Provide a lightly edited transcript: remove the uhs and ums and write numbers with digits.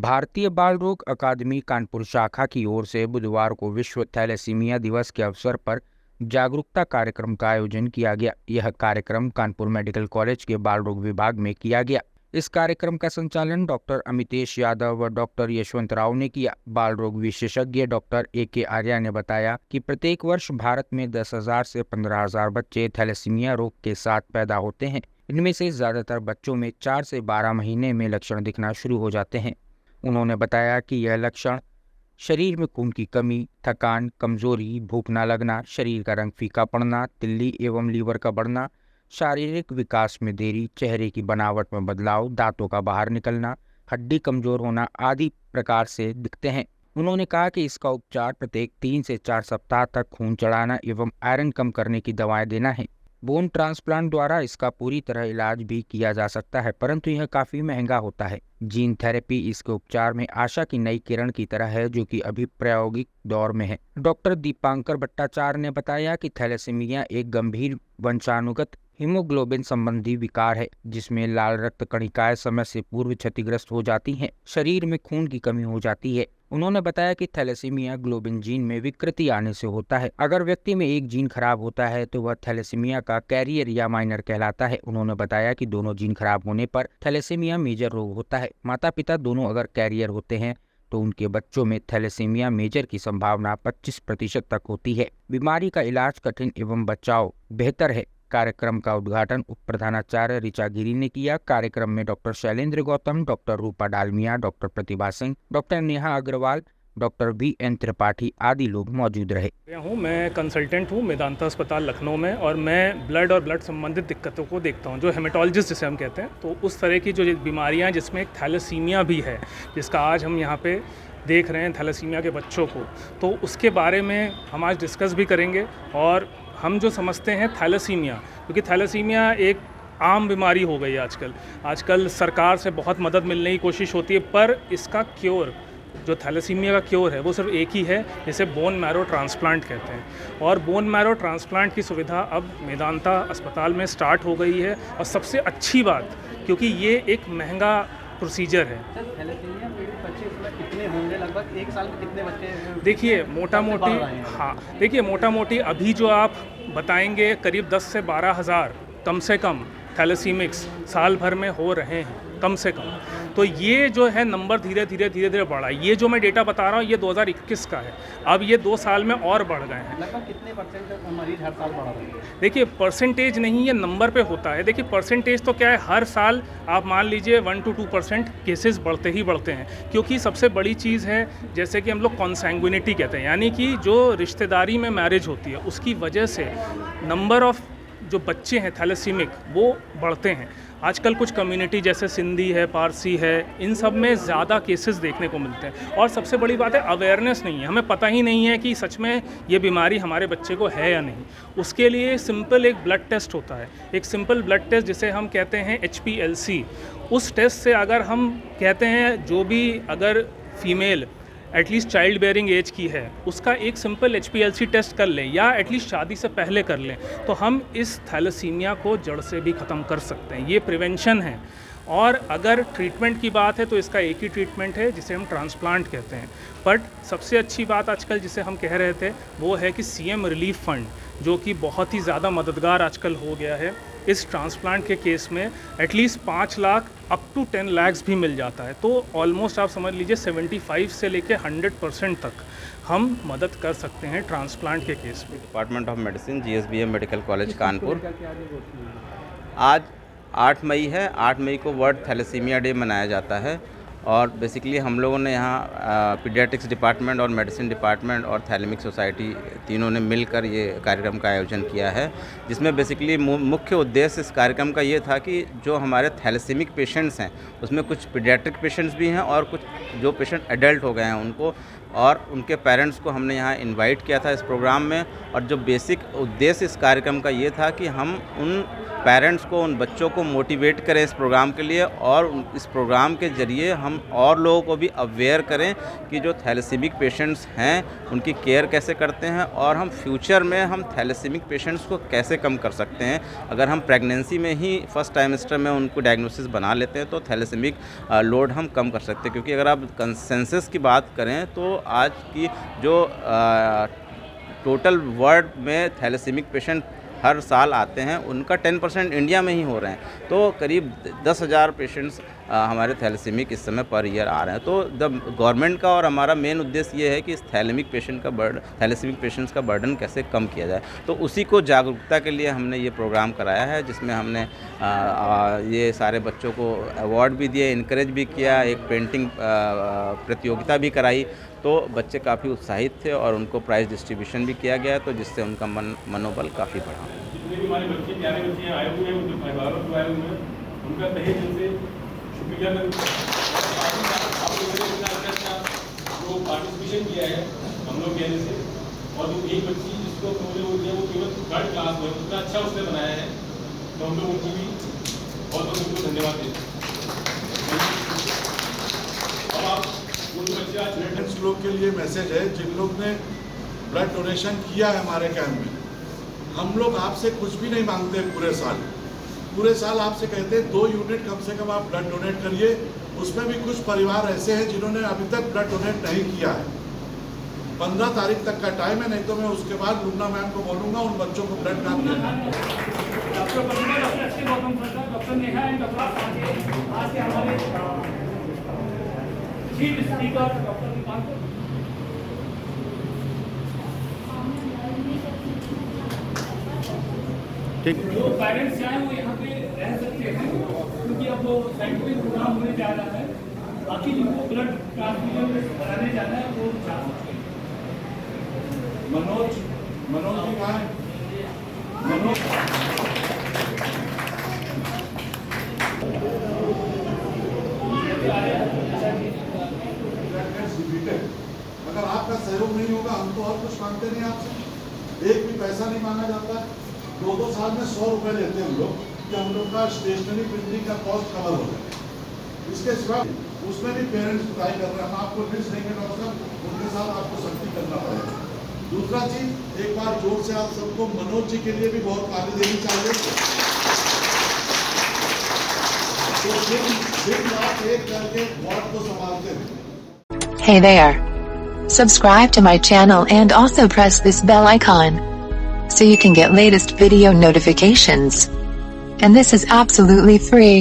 भारतीय बाल रोग अकादमी कानपुर शाखा की ओर से बुधवार को विश्व थैलेसीमिया दिवस के अवसर पर जागरूकता कार्यक्रम का आयोजन किया गया। यह कार्यक्रम कानपुर मेडिकल कॉलेज के बाल रोग विभाग में किया गया। इस कार्यक्रम का संचालन डॉक्टर अमितेश यादव व डॉक्टर यशवंत राव ने किया। बाल रोग विशेषज्ञ डॉक्टर AK आर्या ने बताया कि प्रत्येक वर्ष भारत में 10,000 से 15,000 बच्चे थैलेसीमिया रोग के साथ पैदा होते हैं। इनमें से ज्यादातर बच्चों में 4 से 12 महीने में लक्षण दिखना शुरू हो जाते हैं। उन्होंने बताया कि यह लक्षण शरीर में खून की कमी, थकान, कमजोरी, भूख न लगना, शरीर का रंग फीका पड़ना, तिल्ली एवं लीवर का बढ़ना, शारीरिक विकास में देरी, चेहरे की बनावट में बदलाव, दांतों का बाहर निकलना, हड्डी कमजोर होना आदि प्रकार से दिखते हैं। उन्होंने कहा कि इसका उपचार प्रत्येक 3 से 4 सप्ताह तक खून चढ़ाना एवं आयरन कम करने की दवाएं देना है। बोन ट्रांसप्लांट द्वारा इसका पूरी तरह इलाज भी किया जा सकता है, परंतु यह काफी महंगा होता है। जीन थेरेपी इसके उपचार में आशा की नई किरण की तरह है, जो कि अभी प्रायोगिक दौर में है। डॉक्टर दीपांकर भट्टाचार्य ने बताया कि थैलेसीमिया एक गंभीर वंशानुगत हीमोग्लोबिन संबंधी विकार है, जिसमें लाल रक्त कणिकाएं समय से पूर्व क्षतिग्रस्त हो जाती हैं, शरीर में खून की कमी हो जाती है। उन्होंने बताया कि थैलेसीमिया ग्लोबिन जीन में विकृति आने से होता है। अगर व्यक्ति में एक जीन खराब होता है तो वह थैलेसीमिया का कैरियर या माइनर कहलाता है। उन्होंने बताया कि दोनों जीन खराब होने पर थैलेसीमिया मेजर रोग होता है। माता पिता दोनों अगर कैरियर होते हैं तो उनके बच्चों में थैलेसीमिया मेजर की संभावना 25% तक होती है। बीमारी का इलाज कठिन एवं बचाव बेहतर है। कार्यक्रम का उद्घाटन उप प्रधानाचार्य ऋचा गिरी ने किया। कार्यक्रम में doctor Shailendra Gautam, doctor Rupa Dalmia, doctor Pratibha Singh, doctor Neha Agarwal, doctor VN Tripathi आदि लोग मौजूद रहे। मैं कंसल्टेंट हूँ मेदांता अस्पताल लखनऊ में, और मैं ब्लड और ब्लड संबंधित दिक्कतों को देखता हूँ, जो हेमेटोलॉजिस्ट जिसे हम कहते हैं। तो उस तरह की जो बीमारियाँ जिसमें एक थैलेसीमिया भी है, जिसका आज हम यहाँ पे देख रहे हैं थैलेसीमिया के बच्चों को, तो उसके बारे में हम आज डिस्कस भी करेंगे। और हम जो समझते हैं थैलेसीमिया, क्योंकि थैलेसीमिया एक आम बीमारी हो गई है आजकल सरकार से बहुत मदद मिलने की कोशिश होती है, पर इसका क्योर, जो थैलेसीमिया का क्योर है, वो सिर्फ एक ही है, जिसे बोन मैरो ट्रांसप्लांट कहते हैं। और बोन मैरो ट्रांसप्लांट की सुविधा अब मेदांता अस्पताल में स्टार्ट हो गई है। और सबसे अच्छी बात, क्योंकि ये एक महंगा प्रोसीजर है। थैलेसीमिया पीड़ित बच्चे इसमें कितने होंगे, लगभग एक साल में कितने बच्चे? देखिए मोटा मोटी अभी जो आप बताएंगे करीब 10 से 12 हज़ार कम से कम थैलेसीमिक्स साल भर में हो रहे हैं, कम से कम। तो ये जो है नंबर धीरे धीरे बढ़ा है। ये जो मैं डेटा बता रहा हूँ ये 2021 का है। अब ये 2 साल में और बढ़ गए हैं। लगभग कितने % मरीज हर साल बढ़ा रहे हैं? देखिए परसेंटेज नहीं, ये नंबर पे होता है। देखिए परसेंटेज तो क्या है, हर साल आप मान लीजिए 1 to 2% केसेस बढ़ते ही बढ़ते हैं। क्योंकि सबसे बड़ी चीज़ है, जैसे कि हम लोग कॉन्सैंग्विनिटी कहते हैं, यानी कि जो रिश्तेदारी में मैरिज होती है, उसकी वजह से नंबर ऑफ जो बच्चे हैं थैलेसीमिक वो बढ़ते हैं। आजकल कुछ कम्युनिटी जैसे सिंधी है, पारसी है, इन सब में ज़्यादा केसेस देखने को मिलते हैं। और सबसे बड़ी बात है, अवेयरनेस नहीं है। हमें पता ही नहीं है कि सच में ये बीमारी हमारे बच्चे को है या नहीं। उसके लिए सिंपल एक ब्लड टेस्ट होता है, एक सिंपल ब्लड टेस्ट जिसे हम कहते हैं HPLC। उस टेस्ट से अगर हम कहते हैं जो भी अगर female at least child bearing age की है, उसका एक सिंपल HPLC टेस्ट कर लें, या एटलीस्ट शादी से पहले कर लें, तो हम इस थैलेसीमिया को जड़ से भी ख़त्म कर सकते हैं। ये प्रिवेंशन है। और अगर ट्रीटमेंट की बात है तो इसका एक ही ट्रीटमेंट है, जिसे हम ट्रांसप्लांट कहते हैं। बट सबसे अच्छी बात आजकल जिसे हम कह रहे थे वो है कि CM रिलीफ फंड, जो कि बहुत ही ज़्यादा मददगार आजकल हो गया है। इस ट्रांसप्लांट के केस में at least 5 lakh up to 10 lakh भी मिल जाता है। तो ऑलमोस्ट आप समझ लीजिए 75 से लेके 100% तक हम मदद कर सकते हैं ट्रांसप्लांट के केस में। Department of medicine, GSBM medical college Kanpur. आज 8 मई है। 8 मई को वर्ल्ड थैलेसीमिया डे मनाया जाता है। और बेसिकली हम लोगों ने यहाँ पीडियाट्रिक्स डिपार्टमेंट और मेडिसिन डिपार्टमेंट और थैलेमिक सोसाइटी तीनों ने मिलकर ये कार्यक्रम का आयोजन किया है, जिसमें बेसिकली मुख्य उद्देश्य इस कार्यक्रम का ये था कि जो हमारे थैलेसीमिक पेशेंट्स हैं उसमें कुछ पीडियाट्रिक पेशेंट्स भी हैं और कुछ जो पेशेंट एडल्ट हो गए हैं उनको और उनके पेरेंट्स को हमने यहाँ इनवाइट किया था इस प्रोग्राम में। और जो बेसिक उद्देश्य इस कार्यक्रम का ये था कि हम उन पेरेंट्स को, उन बच्चों को मोटिवेट करें इस प्रोग्राम के लिए, और इस प्रोग्राम के ज़रिए हम हम और लोगों को भी अवेयर करें कि जो थैलेसीमिक पेशेंट्स हैं उनकी केयर कैसे करते हैं और हम फ्यूचर में हम थैलेसीमिक पेशेंट्स को कैसे कम कर सकते हैं। अगर हम प्रेगनेंसी में ही फर्स्ट ट्राइमेस्टर में उनको डायग्नोसिस बना लेते हैं तो थैलेसीमिक लोड हम कम कर सकते हैं, क्योंकि अगर आप कंसेंसस की बात करें तो आज की जो टोटल वर्ल्ड में थैलेसीमिक पेशेंट हर साल आते हैं उनका 10% इंडिया में ही हो रहे हैं। तो करीब 10,000 पेशेंट्स हमारे थैलेसीमिक इस समय पर ईयर आ रहे हैं। तो गवर्नमेंट का और हमारा मेन उद्देश्य ये है कि इस थैलेसीमिक पेशेंट्स का बर्डन कैसे कम किया जाए। तो उसी को जागरूकता के लिए हमने ये प्रोग्राम कराया है, जिसमें हमने ये सारे बच्चों को अवार्ड भी दिए, इनकरेज भी किया, एक पेंटिंग प्रतियोगिता भी कराई। तो बच्चे काफ़ी उत्साहित थे और उनको प्राइज़ डिस्ट्रीब्यूशन भी किया गया, तो जिससे उनका मनोबल काफ़ी बढ़ा। जितने भी हमारे बच्चे प्यारे बच्चे यहाँ आए हुए हैं, उनके परिवारों को आए हुए हैं, उनका तहे दिल से शुक्रिया। मैं आप लोगों ने इतना अच्छा जो पार्टिसिपेशन किया है हम लोग कहने से, और जो एक बच्ची जिसको हमने वो दिया वो केवल 3rd क्लास में उतना अच्छा उसने बनाया है, तो हम लोग उनकी भी बहुत बहुत उनको धन्यवाद देते हैं। अब आप पेरेंट्स लोग के लिए मैसेज है, जिन लोग ने ब्लड डोनेशन किया है हमारे कैंप में, हम लोग आपसे कुछ भी नहीं मांगते। पूरे साल आपसे कहते हैं 2 यूनिट कम से कम आप ब्लड डोनेट करिए। उसमें भी कुछ परिवार ऐसे हैं जिन्होंने अभी तक ब्लड डोनेट नहीं किया है। 15 तारीख तक का टाइम है, नहीं तो मैं उसके बाद लुन्ना मैम को बोलूँगा उन बच्चों को ब्लड ना देना। ठीक। जो पेरेंट्स चाहे वो यहाँ पे रह सकते हैं, क्योंकि अब वो साइंटिफिक प्रोग्राम होने जा रहा है। बाकी जिनको ब्लड ट्रांसफ्यूजन कराने जाना है वो जा सकते हैं। मनोज जी कहाँ है? अगर आपका सहयोग नहीं होगा हम तो और कुछ मांगते नहीं आपसे, एक भी पैसा नहीं मांगा जाता। 2-2 साल में 100 रुपये लेते हैं हम लोग कि हम लोग का स्टेशनरी प्रिंटिंग का कॉस्ट कवर हो जाए। इसके सिवा उसमें भी पेरेंट्स ट्राई कर रहे हैं। हम आपको लिस्ट देंगे डॉक्टर साहब, उनके साथ आपको सख्ती करना पड़ेगा। दूसरा चीज, एक बार जोर से आप सबको मनोज जी के लिए भी बहुत ताली देनी चाहिए। तो दिन रात एक करके वार्ड को संभालते हैं। Hey there. Subscribe to my channel and also press this bell icon so you can get latest video notifications. And this is absolutely free.